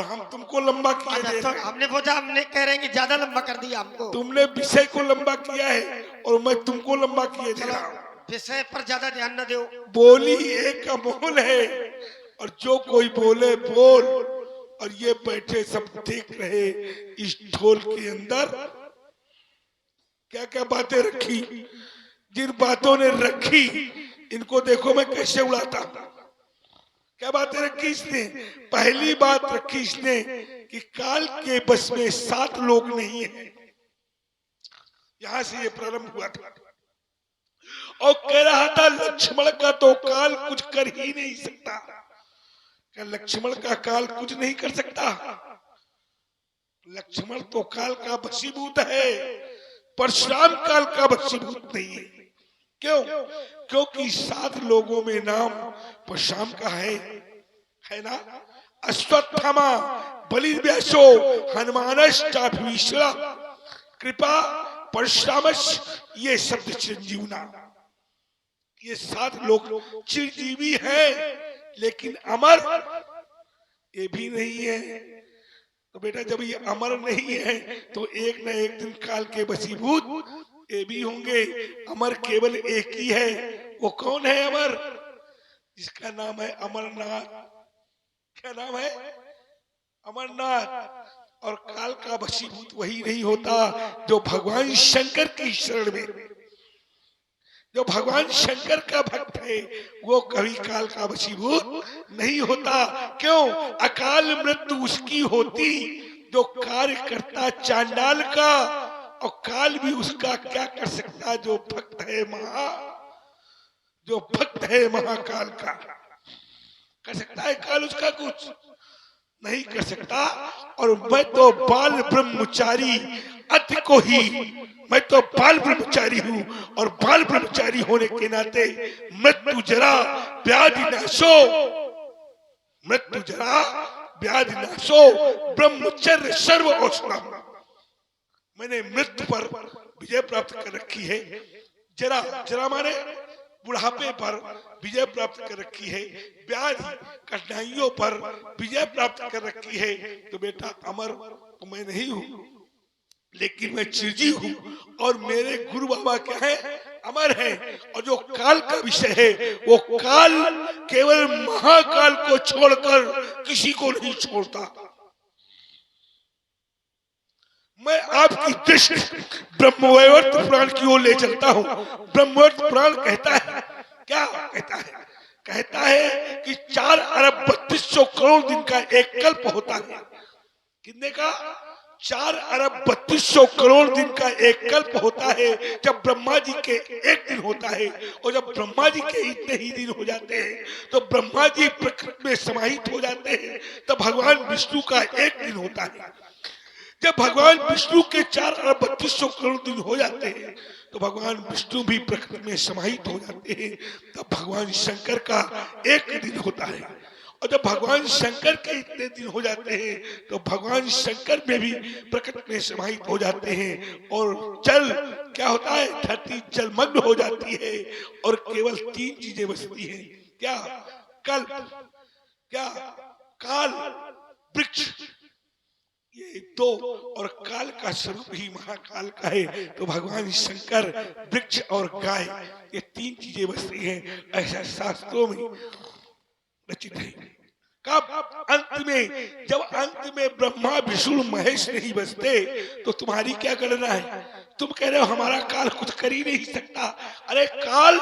और हम तुमको लंबा किए दे तो रहे हैं। हमने पूछा, हमने कह रहे हैं कि ज्यादा लंबा कर दिया हमको। तुमने विषय को लंबा किया है और मैं तुमको लंबा किए दे चलो रहा हूँ। विषय पर ज्यादा ध्यान न दो। बोली एक अमोल है और जो कोई बोले बोल। और ये बैठे सब देख रहे इस ढोल के अंदर क्या क्या बातें रखी। जिन बातों ने रखी इनको देखो मैं कैसे उड़ाता हूं। क्या बातें रखी इसने? पहली बात रखी इसने कि काल के बस में 7 लोग नहीं है। यहां से ये प्रारंभ हुआ था और कह रहा था लक्ष्मण का तो काल कुछ कर ही नहीं सकता। क्या लक्ष्मण का काल कुछ नहीं कर सकता? लक्ष्मण तो काल का वशीभूत है, परशुराम काल का वशीभूत नहीं है। क्यों? क्योंकि 7 लोगों में नाम परशुराम का है ना। अश्वत्थामा, बलिव्यासो, हनुमानश्चाभीष्म, कृपा, परशुरामश्च, ये शब्द चिरंजीवना। ये 7 लोग चिरंजीवी हैं लेकिन अमर ये भी नहीं है। तो बेटा जब ये अमर नहीं है तो एक न एक दिन काल के वशीभूत ये भी होंगे। अमर केवल एक ही है। वो कौन है अमर? जिसका नाम है अमरनाथ। क्या नाम है? अमरनाथ। और काल का वशीभूत वही नहीं होता जो भगवान शंकर की शरण में, जो भगवान शंकर का भक्त है वो कभी काल का वशीभूत नहीं होता। क्यों? अकाल मृत्यु उसकी होती जो कार्य करता चांडाल का, और काल भी उसका क्या कर सकता जो भक्त है जो भक्त है महाकाल का। कर सकता है काल उसका? कुछ नहीं कर सकता। और मैं तो बाल ब्रह्मचारी अति को ही, मैं तो बाल ब्रह्मचारी हूँ और बाल ब्रह्मचारी होने के नाते मृत्यु जरा व्याधि नाशो, मृत्यु जरा व्याधि नाशो ब्रह्मचर्य सर्व औषधम। मैंने मृत्यु पर विजय प्राप्त कर रखी है। जरा जरा माने बुढ़ापे पर विजय प्राप्त कर रखी है। व्याधि कठिनाइयों पर विजय प्राप्त कर रखी है। तो बेटा अमर तो मैं नहीं हूँ लेकिन मैं चिरंजीव हूँ और मेरे गुरु बाबा क्या है? अमर है। और जो काल का विषय है वो काल केवल महाकाल को छोड़कर किसी को नहीं छोड़ता। मैं आपकी दृष्टि ब्रह्मवैवर्त पुराण की ओर ले चलता हूँ। ब्रह्मवैवर्त पुराण कहता है, क्या कहता है? कहता है कि 4 अरब 3200 करोड़ दिन का एक कल्प होता है। कितने का? 4 अरब 3200 करोड़ दिन का एक कल्प होता है। जब ब्रह्मा जी के एक दिन होता है और जब ब्रह्मा जी के इतने ही दिन हो जाते हैं तो ब्रह्मा जी प्रकृति में समाहित हो जाते हैं। तब भगवान विष्णु का एक दिन होता है। जब भगवान विष्णु के 4 अरब 3200 करोड़ दिन हो जाते हैं तो भगवान विष्णु भी प्रकृति में समाहित हो जाते हैं। तब भगवान शंकर का एक दिन होता है। और जब भगवान शंकर के इतने दिन हो जाते हैं तो भगवान शंकर में भी प्रकृति में समाहित हो जाते हैं। और जल क्या होता है? धरती जलमग्न हो जाती है और केवल 3 चीजें बचती हैं। क्या? कल, क्या? काल, वृक्ष, ये 2। और काल का स्वरूप ही महाकाल का है। तो भगवान शंकर, वृक्ष और गाय, ये 3 चीजें बसती हैं। ऐसा शास्त्रों में रचित है। कब? अंत में। जब अंत में ब्रह्मा विष्णु महेश नहीं बसते तो तुम्हारी क्या गणना है? तुम कह रहे हो हमारा काल कुछ कर ही नहीं सकता। अरे काल,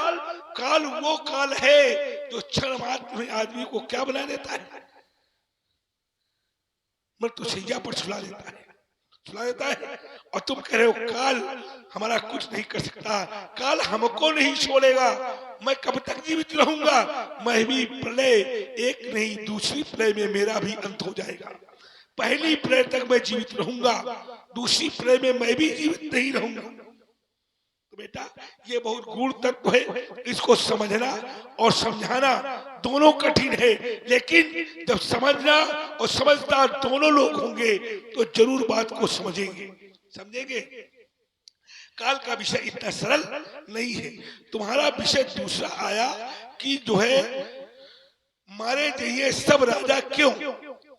काल वो काल है जो क्षण मात्र में आदमी को क्या बना देता है? मृत्यु शैया पर सुला देता है, सुला देता है। और तुम कह रहे हो काल हमारा कुछ नहीं कर सकता, काल हमको नहीं छोड़ेगा, मैं कब तक जीवित रहूंगा? मैं भी प्रलय, एक नहीं दूसरी प्रलय में मेरा भी अंत हो जाएगा। पहली प्रलय तक मैं जीवित रहूंगा, दूसरी प्रलय में मैं भी जीवित नहीं रहूंगा। तो बेटा ये बहुत गूढ़ तत्व है, इसको समझना और समझाना दोनों कठिन है। लेकिन जब समझना और समझदार दोनों लोग होंगे तो जरूर बात को समझेंगे, समझेंगे। काल का विषय इतना सरल नहीं है। तुम्हारा विषय दूसरा आया कि जो है मारे जाइए सब राजा क्यों,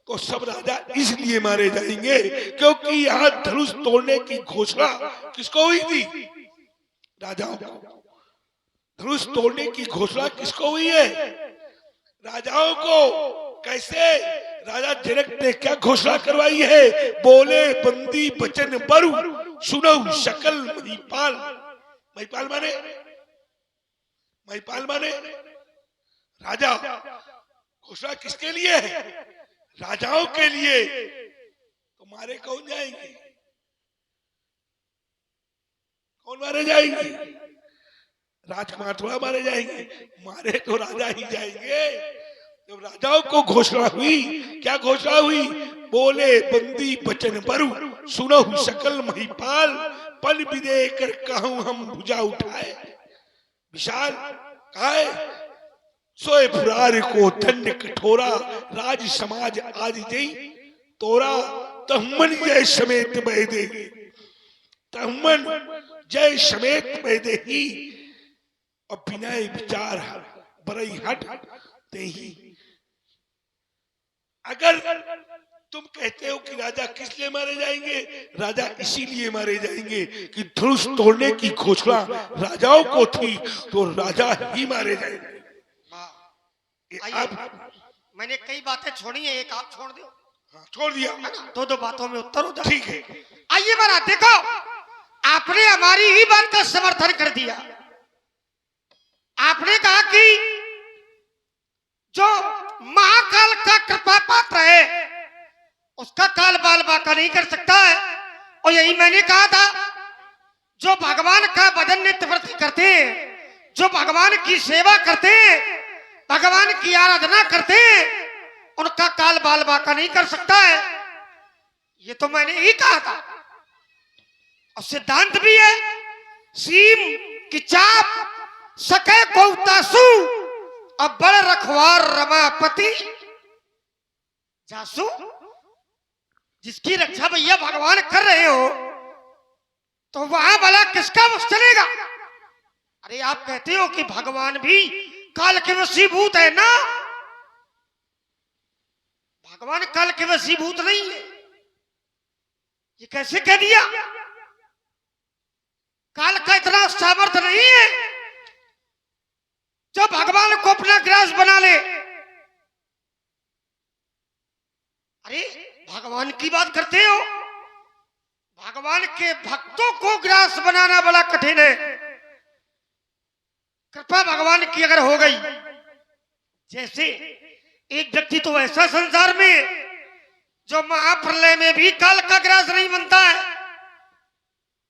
तो सब राजा इसलिए मारे जाएंगे क्योंकि यहाँ धनुष तोड़ने की घोषणा किसको हुई थी? राजाओं को। धनुष तोड़ने की घोषणा किसको हुई है? राजाओं को। कैसे? राजा जनक ने क्या घोषणा करवाई है? बोले बंदी बचन बरु सुनो शकल महिपाल। महिपाल माने? महिपाल माने राजा। घोषणा किसके लिए है? राजाओं के लिए। तो मारे कौन जाएंगे? कौन मारे जाएंगे? राजकुमार थोड़ा मारे जाएंगे, मारे तो राजा ही जाएंगे। जब राजाओं को घोषणा हुई, क्या घोषणा हुई? बोले बंदी बचन बरु सुनो सकल महिपाल पल विदे कर कहूं हम भुजा उठाए। विशाल काय सोए फुरार को दंड कठोरा राज समाज आज जई तोरा तहमन जय समेत बह दे। तहमन जय समेत बह दे ही और विनय विचार बरई हट ते ही। अगर तुम कहते हो कि राजा किस लिए मारे जाएंगे? राजा इसीलिए मारे जाएंगे कि धनुष तोड़ने की घोषणा राजाओं को थी, तो राजा ही मारे जाएंगे। आप मैंने कई बातें छोड़ी है, एक आप छोड़ दो। हाँ, छोड़ दिया। दो दो बातों में उत्तर हो जाए। ठीक है। आइए महाराज देखो, आपने हमारी ही बात का समर्थन कर दिया। आपने कहा कि जो महाकाल का कृपा पात्र है उसका काल बाल बाका नहीं कर सकता है। और यही मैंने कहा था, जो भगवान का भजन नित्य प्रति करते हैं, जो भगवान की सेवा करते हैं, भगवान की आराधना करते हैं, उनका काल बाल बाका नहीं कर सकता है। ये तो मैंने ही कहा था। और सिद्धांत भी है, सीम की चाप सके को तासु अब बड़ रखवार रमापति जासू। जिसकी रक्षा भैया भगवान कर रहे हो तो वहां भला किसका वश चलेगा? अरे आप कहते हो कि भगवान भी काल के वशीभूत है ना। भगवान काल के वशीभूत नहीं है, ये कैसे कह दिया? काल का इतना सामर्थ्य नहीं है जो भगवान को अपना ग्रास बना ले। अरे भगवान की बात करते हो, भगवान के भक्तों को ग्रास बनाना बड़ा कठिन है। कृपा भगवान की अगर हो गई, जैसे एक व्यक्ति तो ऐसा संसार में जो महाप्रलय में भी काल का ग्रास नहीं बनता है,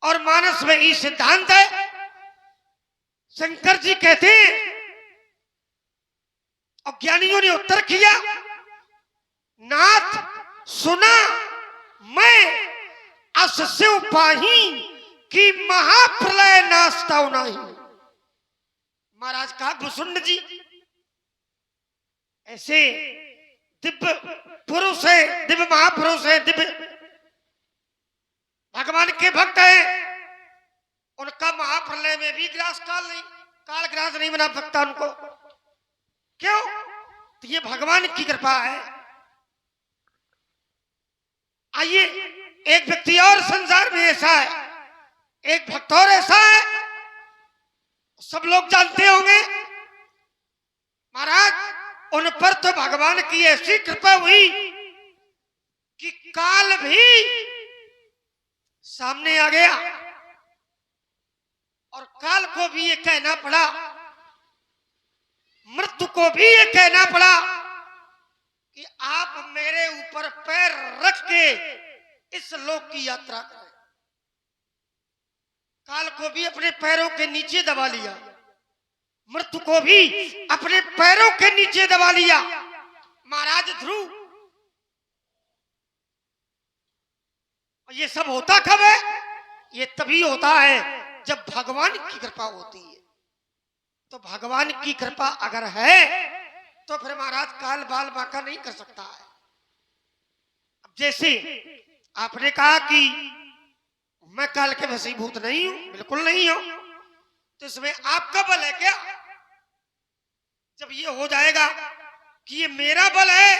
और मानस में ही सिद्धांत है। शंकर जी कहते हैं, और ज्ञानियों ने उत्तर किया, नाथ सुना मैं असस्यु पाही कि महाप्रलय नास्ता नहीं। महाराज कहा भुसुंड जी ऐसे दिव्य पुरुष है, दिव्य महापुरुष है, दिव्य भगवान के भक्त है, उनका महाप्रलय में भी ग्रास काल ग्रास नहीं बना सकता उनको। क्यों? तो ये भगवान की कृपा है। आइए, एक व्यक्ति और संसार में ऐसा है, एक भक्त और ऐसा है, सब लोग जानते होंगे महाराज, उन पर तो भगवान की ऐसी कृपा हुई कि काल भी सामने आ गया, और काल को भी ये कहना पड़ा, मृत्यु को भी ये कहना पड़ा कि आप मेरे ऊपर पैर रख के इस लोक की यात्रा करें। काल को भी अपने पैरों के नीचे दबा लिया, मृत्यु को भी अपने पैरों के नीचे दबा लिया। महाराज ध्रुव, ये सब होता कब है? ये तभी होता है जब भगवान की कृपा होती है। तो भगवान की कृपा अगर है तो फिर महाराज काल बाल बाका नहीं कर सकता है। अब जैसे आपने कहा कि मैं काल के वशीभूत नहीं हूं, बिल्कुल नहीं हूं, तो इसमें आपका बल है क्या? जब ये हो जाएगा कि ये मेरा बल है,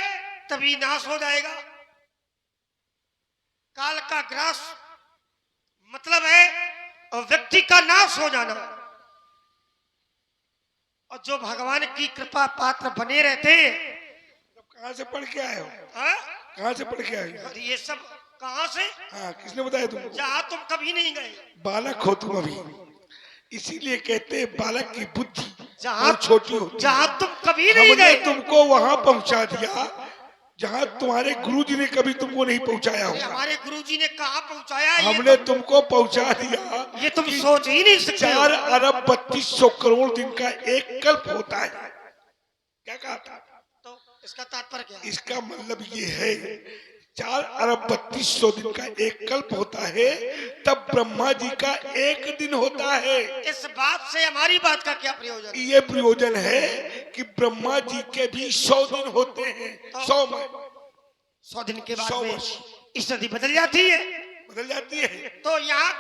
तभी नाश हो जाएगा। काल का ग्रास मतलब है और व्यक्ति का नाश हो जाना। और जो भगवान की कृपा पात्र बने रहते हैं। कहाँ से पढ़ के आए हो? हाँ? कहाँ से पढ़ के आए हो? अरे ये सब कहाँ से? हाँ, किसने बताया तुमको? जहाँ तुम कभी नहीं गए। बालक हो तुम अभी, इसीलिए कहते हैं बालक की बुद्धि जहाँ बहुत छोटी होती है। जहाँ तुम कभी नहीं हमने गए। तुमको वहां पहुंचा दिया जहां तुम्हारे गुरुजी ने कभी तुमको नहीं पहुंचाया अरे होगा। हमारे गुरुजी ने कहाँ पहुँचाया? हमने तुमको पहुंचा दिया। ये तुम सोच ही नहीं सकते। 4 अरब 3200 करोड़ दिन का एक कल्प होता है। क्या कहा था? तो इसका तात्पर्य क्या है? इसका मतलब ये है 4 अरब 3200 दिन का एक कल्प होता है, तब ब्रह्मा जी का एक दिन होता है। इस बात से हमारी बात का क्या प्रयोजन? ये प्रयोजन है कि ब्रह्मा जी के भी 100 दिन होते हैं। 100 में 100 दिन के बाद 100 में वर्ष इस नदी बदल जाती है। बदल जाती है। तो यहाँ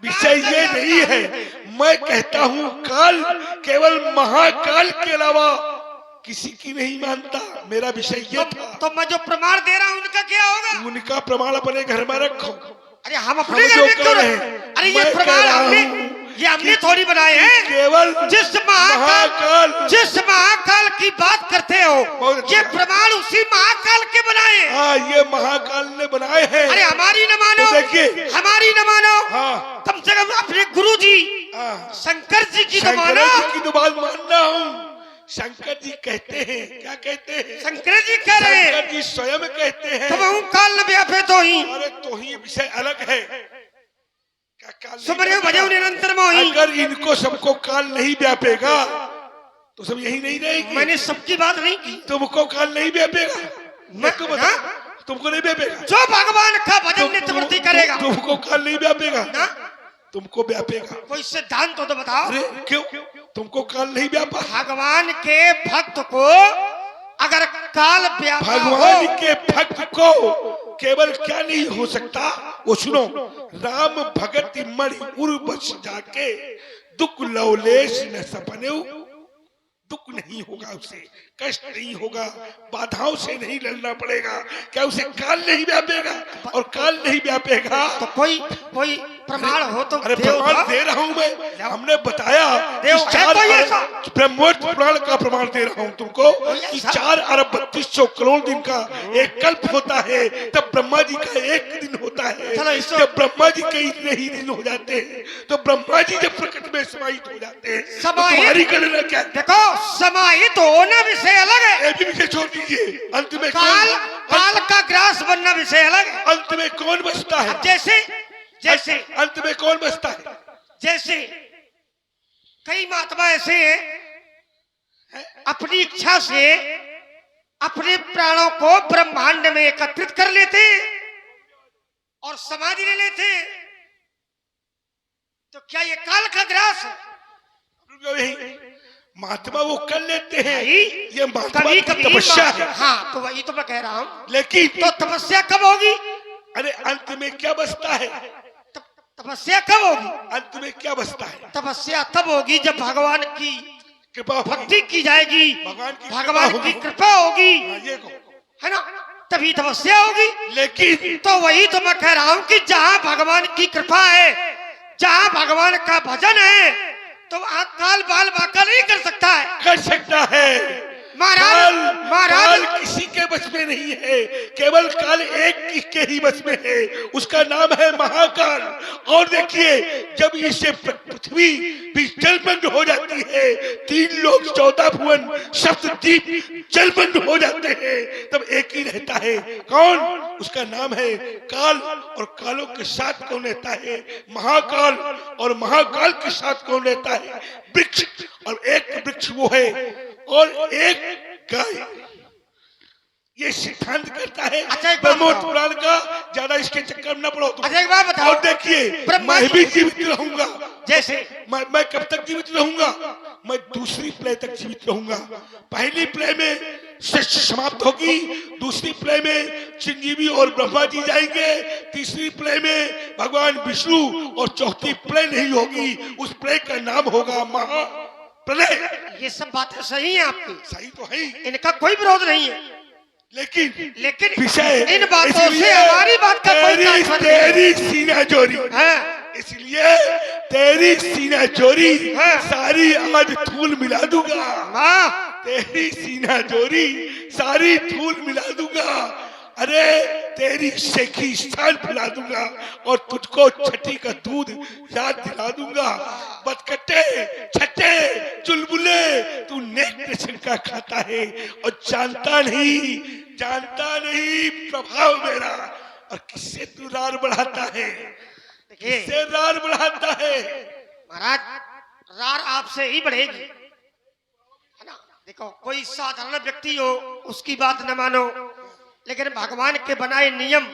विषय ये नहीं है। मैं कहता हूँ काल केवल महाकाल के अलावा किसी की नहीं मानता। मेरा विषय ये था। तो मैं जो प्रमाण दे रहा हूँ उनका क्या होगा? उनका प्रमाण अपने घर में रखो। अरे हम अपने घर जो में कह क्यों रहे रखें? हैं, अरे ये मैं प्रमाण कह रहा हमने हूँ ये हमने थोड़ी बनाए हैं। केवल जिस महाकाल की बात करते हो ये प्रमाण उसी महाकाल के बनाए हैं। हाँ, ये महाकाल ने बनाए हैं। अरे हमारी न मानो। तो देखिए, हमारी न मानो। हाँ, कम से कम अपने गुरु जी हाँ, शंकर जी की तो शंकर मानो। जी की तो बात मानना हूँ। शंकर जी कहते हैं, क्या कहते हैं? शंकर जी कह रहे हैं। शंकर जी स्वयं कहते हैं। तुम काल न व्यापे तो ही। अरे तो ही विषय अलग है। क्या काल नहीं सुमरे व्यापेगा? भजो निरंतर मोही। अगर इनको सबको काल नहीं व्यापेगा तो सब यही नहीं रहेगी। मैंने सबकी बात नहीं की। तुमको काल नहीं व्यापेगा? मैं तुम बताओ, तुमको नहीं व्यापेगा? जो भगवान का भजन नित्यवर्ती करेगा तुमको काल नहीं व्यापेगा ना। तुमको व्यापेगा। कोई सिद्धांत हो तो बताओ। अरे क्यों तुमको काल नहीं व्यापा? भगवान के भक्त को अगर काल व्यापा भगवान हो के भक्त को केवल क्या नहीं हो सकता वो सुनो। राम भगत मणि उर्वश जाके दुख लवलेश न सपने। दुख नहीं होगा, उसे कष्ट नहीं होगा, बाधाओं से नहीं लड़ना पड़ेगा। क्या उसे काल नहीं व्यापेगा? और काल नहीं व्यापेगा तो कोई प्रमाण हो तो अरे देव प्रमाण दो। दे रहा हूँ मैं। हमने बताया देव कि है 4 कोई ऐसा? ब्रह्मोत्तर पुराण का प्रमाण दे रहा हूँ तुमको कि 4 अरब 3200 करोड़ दिन का एक कल्प होता है, तब ब्रह्मा जी का एक दिन होता है। चलो इसको- जब ब्रह्मा जी के इतने ही दिन हो जाते हैं तो ब्रह्मा जी जब प्रकट में समाहित हो जाते हैं तो समाहित- तुम्हारी गणना क्या है? देखो समाहित होना विषय अलग है। ये भी विषय छोड़ दीजिए। अंत में काल का ग्रास बनना विषय अलग है। अंत में कौन बचता है? अब जैसे अंत में कौन बचता है? जैसे कई महात्मा ऐसे हैं अपनी इच्छा से अपने प्राणों को ब्रह्मांड में एकत्रित कर लेते और समाधि ले लेते। तो क्या ये काल का ग्रास है? यही महात्मा वो कर लेते हैं। भाई, ये महात्मा कभी की कभी तपस्या है। हाँ तो वही तो मैं कह रहा हूँ। लेकिन तो तपस्या कब होगी? अरे अंत में क्या बचता है? तपस्या कब होगी? अंत में क्या बचता है? तपस्या तब होगी जब भगवान की कृपा होगी। भक्ति की जाएगी, भगवान की होगी। कृपा होगी, हाँ, ये कहो। है ना, तभी तपस्या होगी। लेकिन तो वही तो मैं कह रहा हूँ कि जहाँ भगवान की कृपा है, जहाँ भगवान का भजन है, तो वहाँ काल बाल बाका नहीं कर सकता है। कर सकता है। काल किसी के बस में नहीं है, केवल काल एक के ही बस में है, उसका नाम है महाकाल। और देखिए जब इसे पृथ्वी भी जलमग्न हो जाती है, 3 लोक 14 भुवन सप्तद्वीप जलमग्न हो जाते हैं, तब एक ही रहता है। कौन? उसका नाम है काल। और कालों के साथ कौन रहता है? महाकाल। और महाकाल के साथ कौन रहता है? वृक्ष। और एक वृक्ष वो है और एक गाय। ये सिद्धांत करता है ब्रह्मोत्तर पुराण का। ज्यादा इसके चक्कर में न पड़ो तुम। अच्छा एक बात बताओ। और देखिए मैं भी जीवित रहूंगा। जैसे मैं कब तक जीवित रहूंगा? मैं दूसरी प्ले तक जीवित रहूंगा। पहली प्ले में सृष्टि समाप्त होगी, दूसरी प्ले में चिरंजीवी और ब्रह्मा जी जाएंगे, तीसरी प्ले में भगवान विष्णु और चौथी प्ले नहीं होगी, उस प्ले का नाम होगा महाप्रलय। ये सब बातें सही है आपकी, सही तो है। इनका कोई विरोध नहीं है। लेकिन विषय इन बातों से इसलिए हमारी बात का कोई तेरी तात्पर्य नहीं है। तेरी सीना चोरी, हाँ, इसलिए तेरी सीना चोरी हाँ। सारी आज धूल मिला दूंगा। वाह, तेरी सीना चोरी सारी धूल मिला दूंगा। अरे तेरी शेखी शान फैला दूंगा और तुझको छठी का दूध याद दिला दूंगा। बदकट्टे छट्टे चुलबुले तू नेक किस्म का खाता है और जानता नहीं प्रभाव मेरा। और किससे तू रार बढ़ाता है, देखिए किससे रार बढ़ाता है। महाराज, रार आपसे ही बढ़ेगी, है ना। देखो, कोई साधारण व्यक्ति हो उसकी बात न मानो, लेकिन भगवान के बनाए नियम,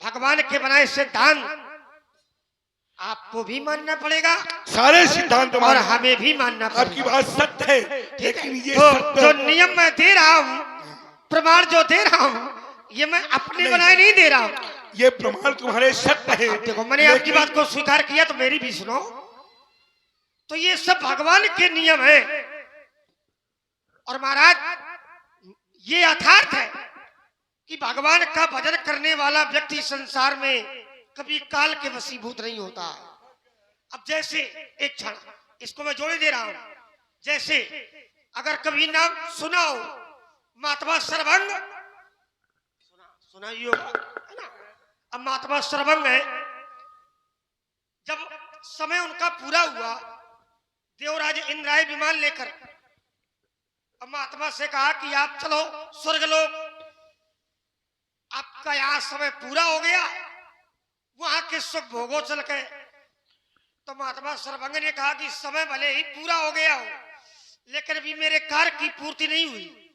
भगवान के बनाए सिद्धांत आपको भी मानना पड़ेगा सारे सिद्धांत और हमें भी मानना आपकी पड़ेगा। बात सत्य है, लेकिन ये तो सत्य जो नियम मैं दे रहा हूँ, प्रमाण जो दे रहा हूँ, ये मैं अपने बनाए नहीं दे रहा हूँ। ये प्रमाण तुम्हारे सत्य है। देखो, मैंने आपकी बात को स्वीकार किया तो मेरी भी सुनो। तो ये सब भगवान के नियम है। और महाराज, ये यथार्थ है कि भगवान का भजन करने वाला व्यक्ति संसार में कभी काल के वशीभूत नहीं होता। अब जैसे एक क्षण इसको मैं जोड़े दे रहा हूं, जैसे अगर कभी नाम सुना हो महात्मा सरभंग, सुना ही होगा, है ना। अब महात्मा सरभंग है, जब समय उनका पूरा हुआ, देवराज इंद्राय विमान लेकर अब महात्मा से कहा कि आप चलो स्वर्गलोक, आपका यहाँ समय पूरा हो गया, वहां के सुख भोगो चल के। तो महात्मा सरभंग ने कहा कि समय भले ही पूरा हो गया हो, लेकिन अभी मेरे कार्य की पूर्ति नहीं हुई,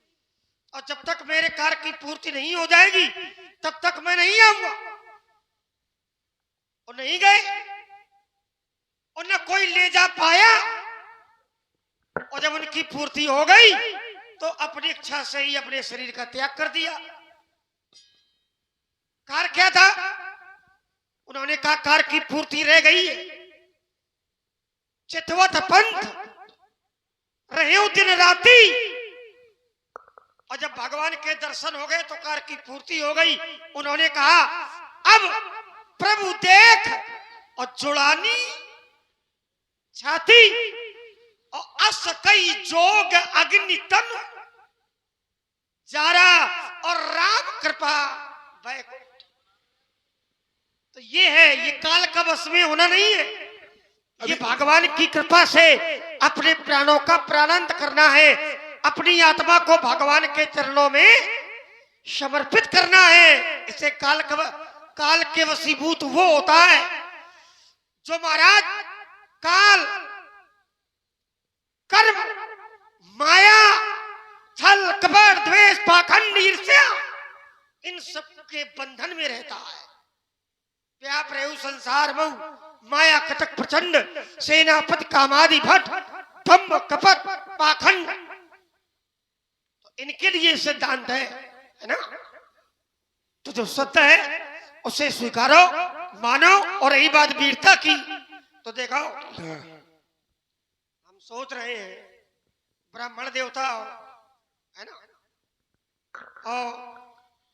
और जब तक मेरे कार्य की पूर्ति नहीं हो जाएगी तब तक मैं नहीं आऊंगा। और नहीं गए, और न कोई ले जा पाया, और जब उनकी पूर्ति हो गई तो अपनी इच्छा से ही अपने शरीर का त्याग कर दिया। कार्य क्या था? उन्होंने कहा कार्य की पूर्ति रह गई है, चितवत पंथ रहे दिन राती। और जब भगवान के दर्शन हो गए तो कार्य की पूर्ति हो गई। उन्होंने कहा अब प्रभु देख, और जुड़ानी छाती और अस कई जोग अग्नि तन जारा और राम कृपा वैकुंठ। तो ये है, ये काल का वश में होना नहीं है, ये भगवान की कृपा से अपने प्राणों का प्राणांत करना है, अपनी आत्मा को भगवान के चरणों में समर्पित करना है। इसे काल के वशीभूत वो होता है जो महाराज काल, कर्म, माया, छल, कपट, द्वेष, पाखंड, ईर्ष्या, इन सब के बंधन में रहता है। व्याप रेहु संसार मऊ माया कटक प्रचंड, सेनापति कामादि भट्ट, ब्रह्म कपट पाखंड। तो इनके लिए सिद्धांत है ना। तो जो सत्य है उसे स्वीकारो, मानो। और रही बात वीरता की, तो देखो हम सोच रहे हैं ब्राह्मण देवता है ना, और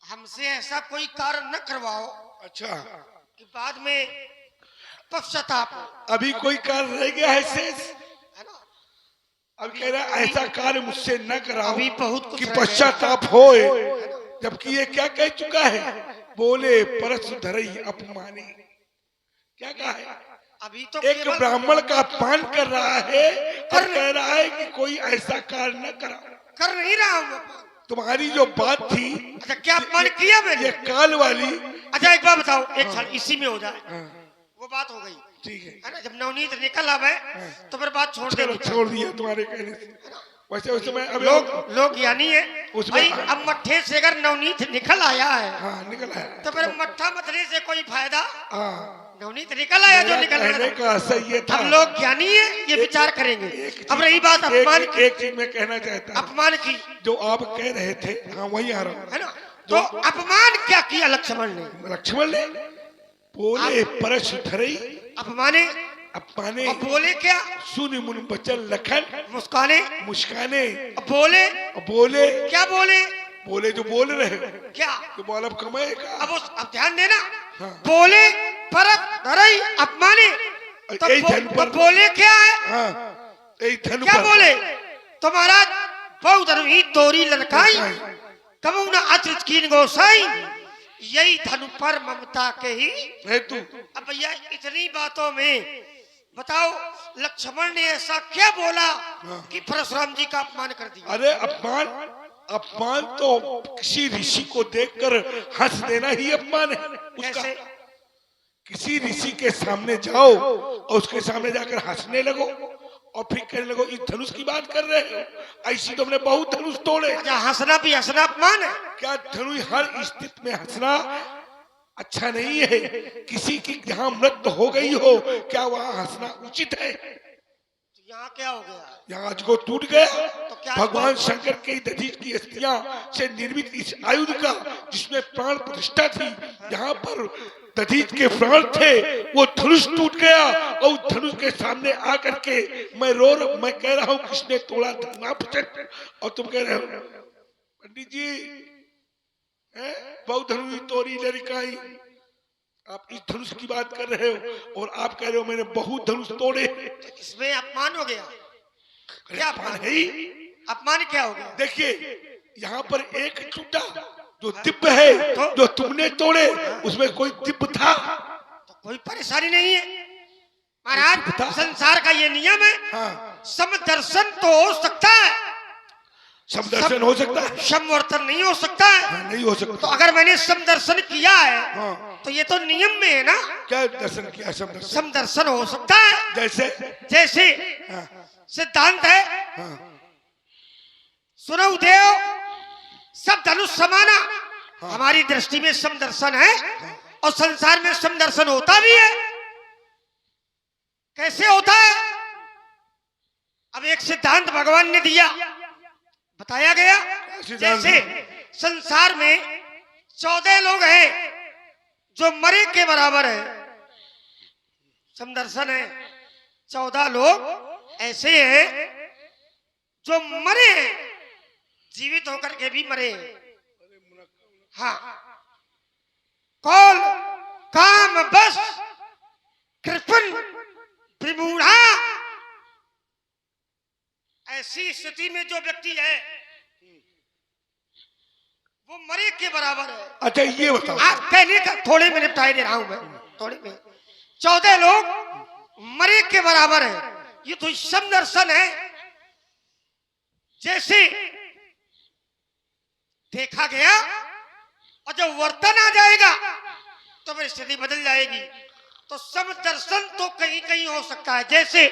हमसे ऐसा कोई कार्य न करवाओ अच्छा, कि बाद में पश्चाताप हो, अभी कोई कार्य रह गया है शेष? है ना। अब कह रहा है ऐसा कार्य मुझसे न कराओ अभी बहुत कुछ कि रह गया। पश्चाताप होए। जबकि ये क्या कह चुका है? बोले परस धरई अपमानी। क्या कहा है? अभी तो एक केवल ब्राह्मण का अपमान कर रहा है और कह रहा है कि कोई ऐसा कार्य न कराओ। कर नहीं रहा हूँ। तुम्हारी जो बात थी, अच्छा, क्या अपमान किया मैंने? ये काल वाली। अच्छा एक बात बताओ, एक क्षण इसी में हो जाए, वो बात हो गई, ठीक है ना। जब नवनीत निकल आवे तो फिर बात छोड़ दे। छोड़ दिया तुम्हारे कहने से। वैसे उस समय अब लोग यानी है उसमें भाई, अब मट्ठे से अगर नवनीत निकल आया है, हाँ निकल आया, तो फिर मट्ठा मथने से कोई फायदा? हाँ नवनीत निकल आया जो निकल कहने का सही ये था। अब लोग ज्ञानी है, ये विचार करेंगे। अब रही बात अपमान की, एक चीज मैं कहना चाहता हूँ, अपमान की, जो आप कह रहे थे, हाँ वही आ रहा हूँ, है ना। तो अपमान क्या किया लक्ष्मण ने? लक्ष्मण ने बोले परस धरई अपमाने, अपमाने, और बोले क्या? सुन मुन बचन लखन मुस्काने, मुस्काने, बोले बोले क्या? बोले बोले जो बोल रहे हो क्या कि मौलब कमाए का। अब ध्यान देना। हाँ। बोले पर धरई अपमाने तो, यही धन पर बोले क्या है? हाँ यही धन क्या पर बोले? तो महाराज बहु धनु ही तोरी ललकाई कबू न अचरज कीन गोसाई, यही धनु पर ममता के ही है तू। अब भैया इतनी बातों में बताओ लक्ष्मण ने ऐसा क्या बोला कि परशुराम जी का अपमान कर दिया? अरे अपमान तो किसी ऋषि को देखकर हंस देना ही अपमान है उसका। कैसे? किसी ऋषि के सामने जाओ और उसके सामने जाकर हंसने लगो और फिर कहने लगो इस धनुष की बात कर रहे हो, ऐसी तो हमने बहुत धनुष तोड़े। क्या हंसना भी हंसना अपमान है? क्या धनुष हर स्थिति में हंसना अच्छा नहीं है? किसी की जहाँ मृत्यु हो गई हो क्या वहाँ हंसना उचित है? यहाँ क्या हो गया? यहाँ आज को टूट गया तो क्या भगवान शंकर के दधीच की अस्थियां से निर्मित इस आयुध का जिसमें प्राण प्रतिष्ठा थी, जहाँ पर दधीच के प्राण थे वो धनुष टूट गया और उस धनुष के सामने आकर के मैं कह रहा हूँ किसने तोड़ा धर्मापचट, और तुम कह रहे हो पंडित जी बहु धनुष तोड़ी लड़काई। आप इस धनुष की बात कर रहे हो और आप कह रहे हो मैंने बहुत धनुष तोड़े। इसमें अपमान हो गया। क्या अपमान है? अपमान क्या हो गया? देखिए यहाँ पर एक टूटा जो दिव्य है जो तुमने तोड़े उसमें कोई दिव्य था तो कोई परेशानी नहीं है महाराज। संसार का ये नियम है। हाँ। समदर्शन तो हो सकता है, समदर्शन हो सकता है, समवर्तन नहीं हो सकता है। हाँ, नहीं हो सकता। तो अगर मैंने समदर्शन किया है हाँ। तो ये तो नियम में है ना। क्या दर्शन किया? समदर्शन समदर्शन हो सकता है। जैसे हाँ। सिद्धांत है हाँ। सुनो देव सब धनुष समाना। हाँ। हमारी दृष्टि में समदर्शन है और संसार में समदर्शन होता भी है। कैसे होता है? अब एक सिद्धांत भगवान ने दिया, बताया गया। जैसे संसार में 14 लोग हैं जो मरे के बराबर है, समदर्शन है। 14 लोग ऐसे हैं जो मरे हैं, जीवित होकर के भी मरे हैं। हाँ। कौल काम बस कृपण त्रिमूढ़ा, ऐसी स्थिति में जो व्यक्ति है वो मरे के बराबर है। अच्छा ये बताओ। आप कहने का थोड़े में निपटाई दे रहा हूं मैं, थोड़े में। 14 लोग मरे के बराबर है, ये तो समदर्शन है। जैसे देखा गया और जब वर्तन आ जाएगा तो फिर स्थिति बदल जाएगी। तो समदर्शन तो कहीं कहीं हो सकता है। जैसे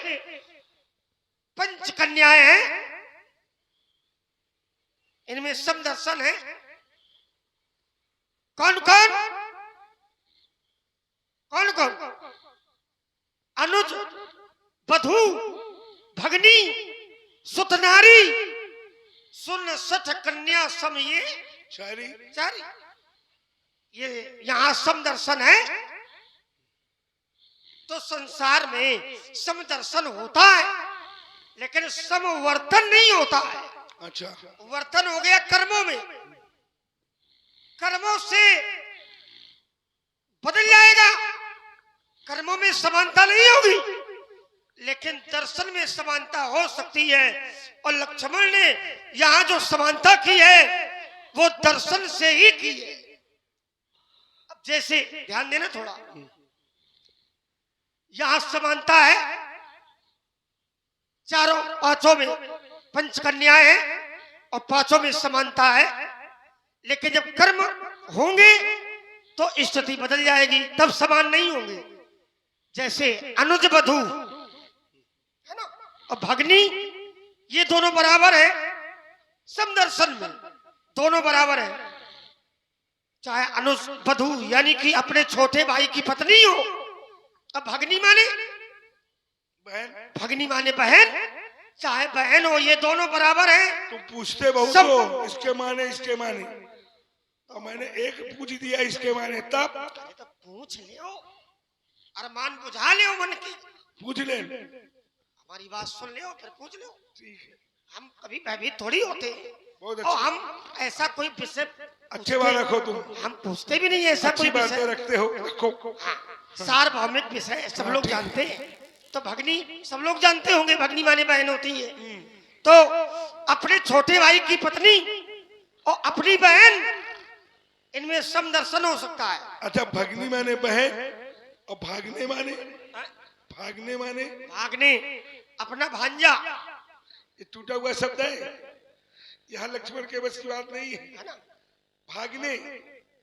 5 कन्याएं हैं, इनमें समदर्शन है। कौन कौन? कौन कौन? अनुज, वधू, भगनी, सुतनारी, सुन सठ कन्या सम, ये चारी ये यहां समदर्शन है। तो संसार में समदर्शन होता है लेकिन समवर्तन नहीं होता है। अच्छा। वर्तन हो गया कर्मों में, कर्मों से बदल जाएगा। कर्मों में समानता नहीं होगी लेकिन दर्शन में समानता हो सकती है। और लक्ष्मण ने यहाँ जो समानता की है वो दर्शन से ही की है। अब जैसे ध्यान देना थोड़ा, यहाँ समानता है चारों पांचों में, 5 कन्याएं हैं और 5 में समानता है। लेकिन जब कर्म होंगे तो स्थिति बदल जाएगी, तब समान नहीं होंगे। जैसे अनुज वधू है ना और भगनी, ये दोनों बराबर है समदर्शन में, दोनों बराबर है। चाहे अनुज वधू यानी कि अपने छोटे भाई की पत्नी हो, अब भगनी माने बहन, भगनी माने बहन, चाहे बहन हो, ये दोनों बराबर हैं। तुम पूछते बहुत हो इसके माने तो मैंने एक पूछ दिया इसके माने, तब तो पूछ लियो, अरमान बुझा लियो मन की, पूछ ले। हमारी बात सुन लियो फिर पूछ लियो। ठीक है। हम कभी भयभीत थोड़ी होते हैं। बहुत और अच्छा, हम ऐसा कोई विषय अच्छे बात रखो तुम, हम पूछते भी नहीं है ऐसा अच्छी कोई बातें विषय। रखते हो, रखो। सार्वभौमिक विषय सब लोग जानते हैं। तो भगनी सब लोग जानते होंगे, भगनी माने बहन होती है। तो अपने छोटे भाई की पत्नी और अपनी बहन, इनमें समदर्शन हो सकता है। अच्छा, भगनी माने बहन और भागने माने, भागने माने भागने अपना भांजा, ये टूटा हुआ शब्द है, यहाँ लक्ष्मण के बस की बात नहीं है। है ना। भागने,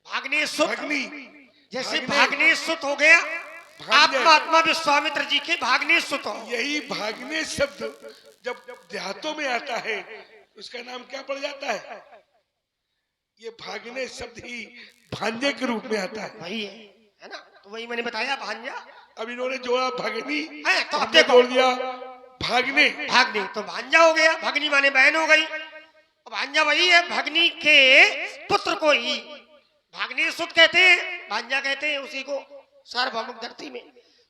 भागने सुत, भगनी, जैसे भागने, भागने सुत हो गया, आप भाग्य। महात्मा विश्वामित्र जी के भागने सुत हो। यही भागने शब्द जब देहातों में आता है उसका नाम क्या पड़ जाता है? ये भागने शब्द ही भांजे के रूप में आता है। वही है ना। तो वही मैंने बताया भांजा। अब इन्होंने जोड़ा भगनी, है, तो अब हमने देखो। जोड़ दिया भागने। भागनी तो भांजा हो गया, भगनी माने बहन हो गई। अब भांजा वही है, भगनी के पुत्र को ही भागने सुत कहते हैं, भांजा कहते हैं उसी को सार्वभौमिक धरती में।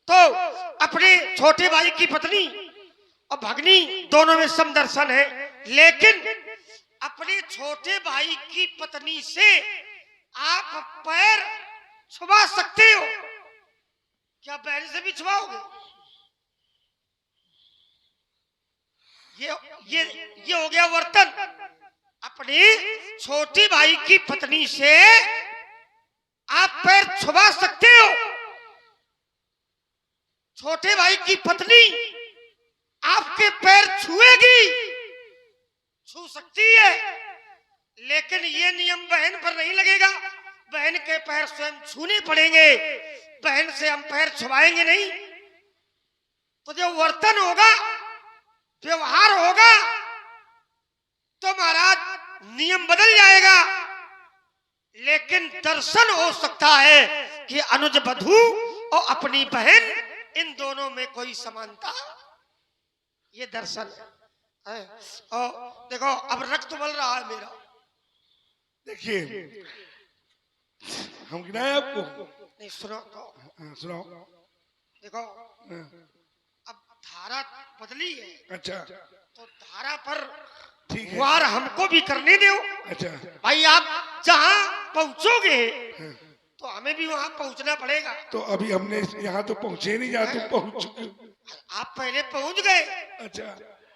तो अपने छोटे भाई की पत्नी और भगनी दोनों में समदर्शन है, लेकिन अपने छोटे भाई की पत्नी से आप पैर छुआ सकते हो, क्या बहन से भी छुआओगे? ये हो गया वर्तन। अपने छोटे भाई की पत्नी से आप पैर छुआ सकते हो। छोटे भाई की पत्नी आपके पैर छुएगी, छू सकती है, लेकिन ये नियम बहन पर नहीं लगेगा। बहन के पैर स्वयं छूने पड़ेंगे, बहन से हम पैर छुआएंगे नहीं। तो जो वर्तन होगा, व्यवहार होगा, तो महाराज नियम बदल जाएगा, लेकिन दर्शन हो सकता है कि अनुज बधू और अपनी बहन, इन दोनों में कोई समानता, ये दर्शन है। और देखो अब रक्त बल रहा है मेरा। देखिए, हम गिनाए आपको, नहीं सुनो तो, हाँ, सुनाओ। देखो हाँ, अब धारा बदली है, अच्छा, तो धारा पर ठीक है। वार हमको भी करने दो। अच्छा, भाई आप जहां पहुंचोगे हाँ, तो हमें भी वहां पहुंचना पड़ेगा। तो अभी हमने यहाँ तो पहुंचे नहीं, जहाँ तुम पहुंच चुके हो। आप पहले पहुंच गए, अच्छा,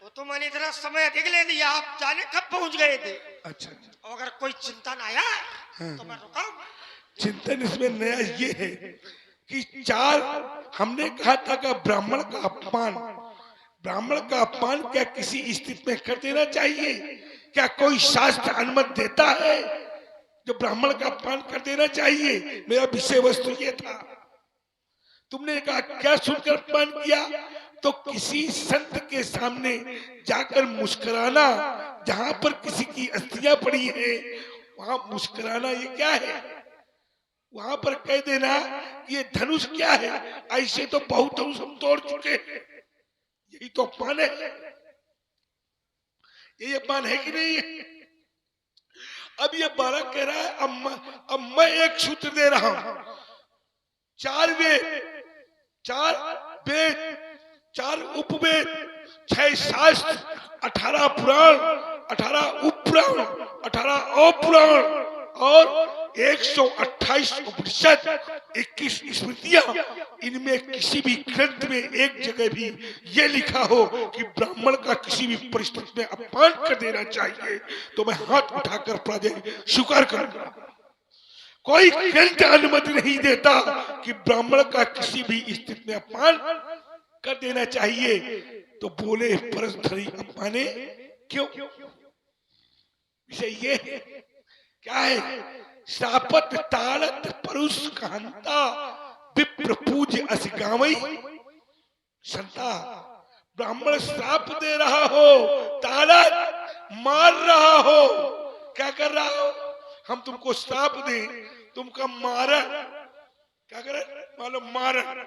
वो तो मैंने इतना समय अधिक ले लिया, आप जाने कब पहुंच गए थे। अच्छा, और अगर कोई चिंतन आया तो मैं रुकाऊंगा। चिंतन इसमें नया ये है कि चार, हमने कहा था कि ब्राह्मण का अपमान, ब्राह्मण का अपमान क्या किसी स्थिति में कर देना चाहिए? क्या कोई शास्त्र अनुमति देता है जो ब्राह्मण का अपमान कर देना चाहिए? मेरा विषय वस्तु ये था। तुमने कहा क्या सुनकर अपमान किया? तो किसी संत के सामने जाकर मुस्कुराना, जहां पर किसी की अस्थियां पड़ी है वहां मुस्कुराना, ये क्या है? वहां पर कह देना ये धनुष क्या है? ऐसे तो बहुत धनुष हम तोड़ चुके हैं, यही तो अपमान है। ये अपमान है कि नहीं है? अब ये बालक कह रहा है अब मैं एक सूत्र दे रहा हूं, 4 वेद, 4 उपवेद, 6 शास्त्र, 18 पुराण, 18 उपपुराण, 18 अपुराण और 128 उपनिषद, 21 स्मृतियां, इनमें किसी भी ग्रंथ में एक जगह भी ये लिखा हो कि ब्राह्मण का किसी भी परिस्थिति में अपमान कर देना चाहिए, तो मैं हाथ उठाकर प्राजय स्वीकार करूंगा। कोई ग्रंथ अनुमति नहीं देता कि ब्राह्मण का किसी भी स्थिति में अपमान कर देना चाहिए। तो बोले परसधरी अपमाने क्यों? विषय ये है, क्या है? शापत ताड़त परुष कहंता विप्र पूज अस गावई संता। ब्राह्मण श्राप दे रहा हो, ताड़त मार रहा हो, क्या कर रहा हो? हम तुमको श्राप दें, तुमका मारन, क्या करे? मालूम मारन,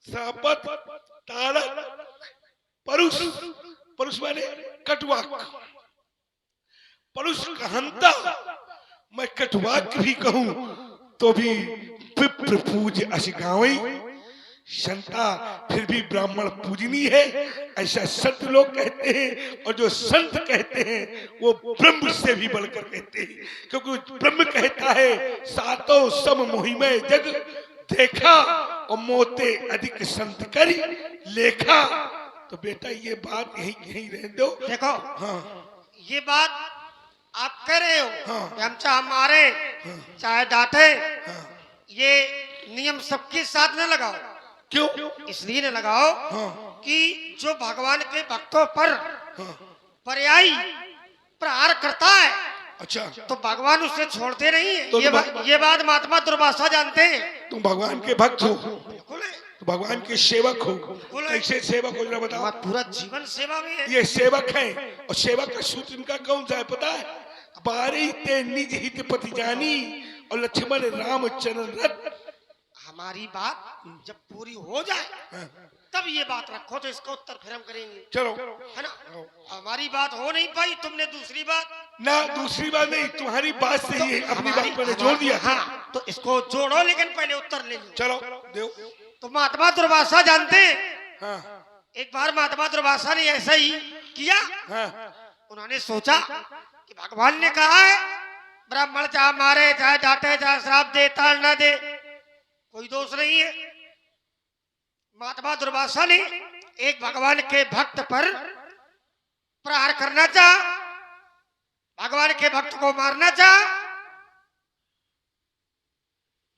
शापत ताड़त परुष, परुष माने कटुवाक, परुष कहंता, मैं कटुवाक भी कहूं तो भी विप्र पूज अस गावई, संता फिर भी ब्राह्मण पूजनीय है, ऐसा संत लोग कहते हैं। और जो संत कहते हैं वो ब्रह्म से भी बढ़कर कहते हैं, क्योंकि ब्रह्म कहता है सातों सम मोहिमय जग देखा और मोते अधिक संत करी लेखा। तो बेटा ये बात यहीं यहीं रह दो। देखो हाँ ये बात आप कह रहे हो हाँ। कि हम चाहे मारे चाहे डांटे, हाँ ये नियम सबके साथ न लगाओ। क्यों? इसलिए न लगाओ हाँ कि जो भगवान के भक्तों पर हाँ पर्यायी प्रहार करता है अच्छा तो भगवान उसे छोड़ते नहीं है। तो ये बात महात्मा दुर्वासा जानते हैं। तुम भगवान के भक्त हो, बिल्कुल है। तो भगवान के सेवक हो। बिल्कुल। कैसे सेवक हो जरा बताओ। हमारा पूरा जीवन सेवा में है। ये सेवक है, और सेवक का सूत्र इनका कौन सा है पता है? बारी ते निज हित पति जानी और लक्ष्मण राम चरण रथ। हमारी बात जब पूरी हो जाए तब ये बात रखो, तो इसका उत्तर फिर हम करेंगे, चलो है ना। हमारी बात हो नहीं पाई, तुमने दूसरी बात ना, दूसरी बात नहीं, तुम्हारी बात से ही अपनी बात मैंने हमारी- जोड़ दिया। हाँ, तो इसको जोड़ो, लेकिन पहले उत्तर ले लो। चलो देव। तो महात्मा दुर्वासा जानते हैं, हाँ एक बार महात्मा दुर्वासा ने ऐसा ही किया। हाँ उन्होंने सोचा कि भगवान ने कहा है ब्राह्मण चाहे मारे चाहे डांटे चाहे श्राप दे ताड़ न दे, कोई दोष नहीं है। महात्मा दुर्वासा ने एक भगवान के भक्त पर प्रहार करना चाहा, भगवान के भक्त को मारना चाहा,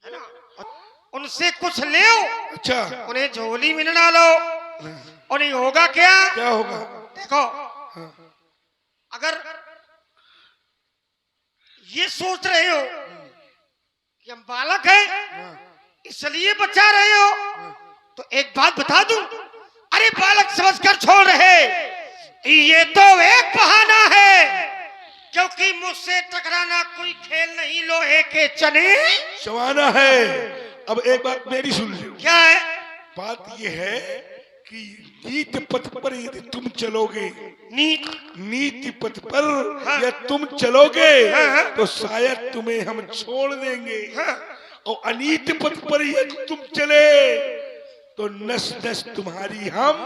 है ना। उनसे कुछ ले अच्छा उन्हें झोली में न डालो, उन्हें होगा क्या? क्या होगा? देखो हाँ अगर ये सोच रहे हो कि हम बालक हैं हाँ इसलिए बचा रहे हो, तो एक बात बता दूं, अरे बालक समझकर छोड़ रहे, ये तो एक बहाना है, क्योंकि मुझसे टकराना कोई खेल नहीं, लोहे के चने सवाना है। अब एक बात मेरी सुन लो। क्या है? बात ये है कि नीति पथ पर यदि तुम चलोगे, नीति पथ पर हाँ। या तुम चलोगे हाँ। तो शायद तुम्हें हम छोड़ देंगे, हाँ। और अनीति पथ पर यदि तुम चले तो नस नस तुम्हारी हम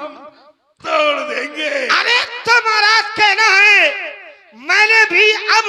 तोड़ देंगे। अरे तो महाराज कहना है मैंने भी अब